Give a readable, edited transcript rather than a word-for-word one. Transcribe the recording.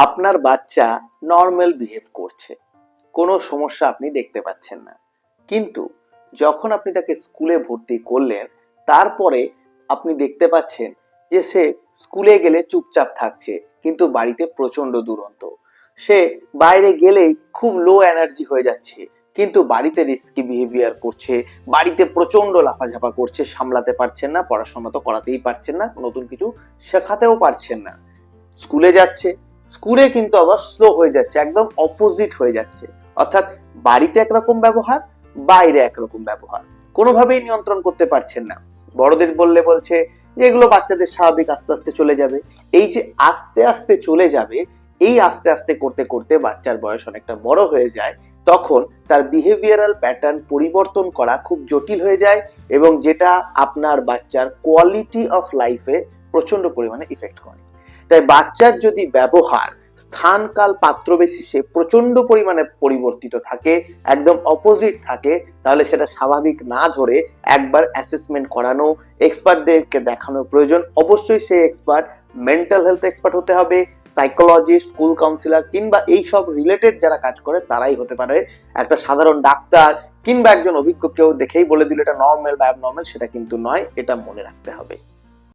আপনার বাচ্চা normal behave করছে, কোনো সমস্যা আপনি দেখতে পাচ্ছেন না, কিন্তু যখন আপনি তাকে স্কুলে ভর্তি করলেন তারপরে আপনি দেখতে পাচ্ছেন যে সে স্কুলে গেলে চুপচাপ থাকছে কিন্তু বাড়িতে প্রচন্ড দুরন্ত। সে বাইরে গেলেই খুব লো এনার্জি হয়ে যাচ্ছে কিন্তু বাড়িতে রিস্কি বিহেভিয়ার করছে, বাড়িতে প্রচন্ড লাফাঝাপা করছে, সামলাতে পারছেন না, পড়াশোনা তো করাতেই পারছেন না, নতুন কিছু শেখাতেও পারছেন না। স্কুলে যাচ্ছে, স্কুলে কিন্তু আবার স্লো হয়ে যাচ্ছে, একদম অপোজিট হয়ে যাচ্ছে। অর্থাৎ বাড়িতে একরকম ব্যবহার, বাইরে একরকম ব্যবহার, কোনোভাবেই নিয়ন্ত্রণ করতে পারছেন না। বড়দের বললে বলছে যে এগুলো বাচ্চাদের স্বাভাবিক, আস্তে আস্তে চলে যাবে। এই যে আস্তে আস্তে চলে যাবে, এই আস্তে আস্তে করতে করতে বাচ্চার বয়স অনেকটা বড় হয়ে যায়, তখন তার বিহেভিয়ারাল প্যাটার্ন পরিবর্তন করা খুব জটিল হয়ে যায় এবং যেটা আপনার বাচ্চার কোয়ালিটি অফ লাইফে প্রচন্ড পরিমাণে ইফেক্ট করে। তাই বাচ্চার যদি ব্যবহার স্থান কাল পাত্র বিশেষে প্রচন্ড পরিমাণে পরিবর্তিত থাকে, একদম অপোজিট থাকে, তাহলে সেটা স্বাভাবিক না ধরে একবার অ্যাসেসমেন্ট করানো, এক্সপার্টদেরকে দেখানো প্রয়োজন। অবশ্যই সেই এক্সপার্ট মেন্টাল হেলথ এক্সপার্ট হতে হবে, সাইকোলজিস্ট, স্কুল কাউন্সিলর কিংবা এই সব রিলেটেড যারা কাজ করে তারাই হতে পারে। একটা সাধারণ ডাক্তার কিংবা একজন অভিজ্ঞ কেউ দেখেই বলে দিল এটা নর্মাল বা অ্যাবনর্মাল, সেটা কিন্তু নয়, এটা মনে রাখতে হবে।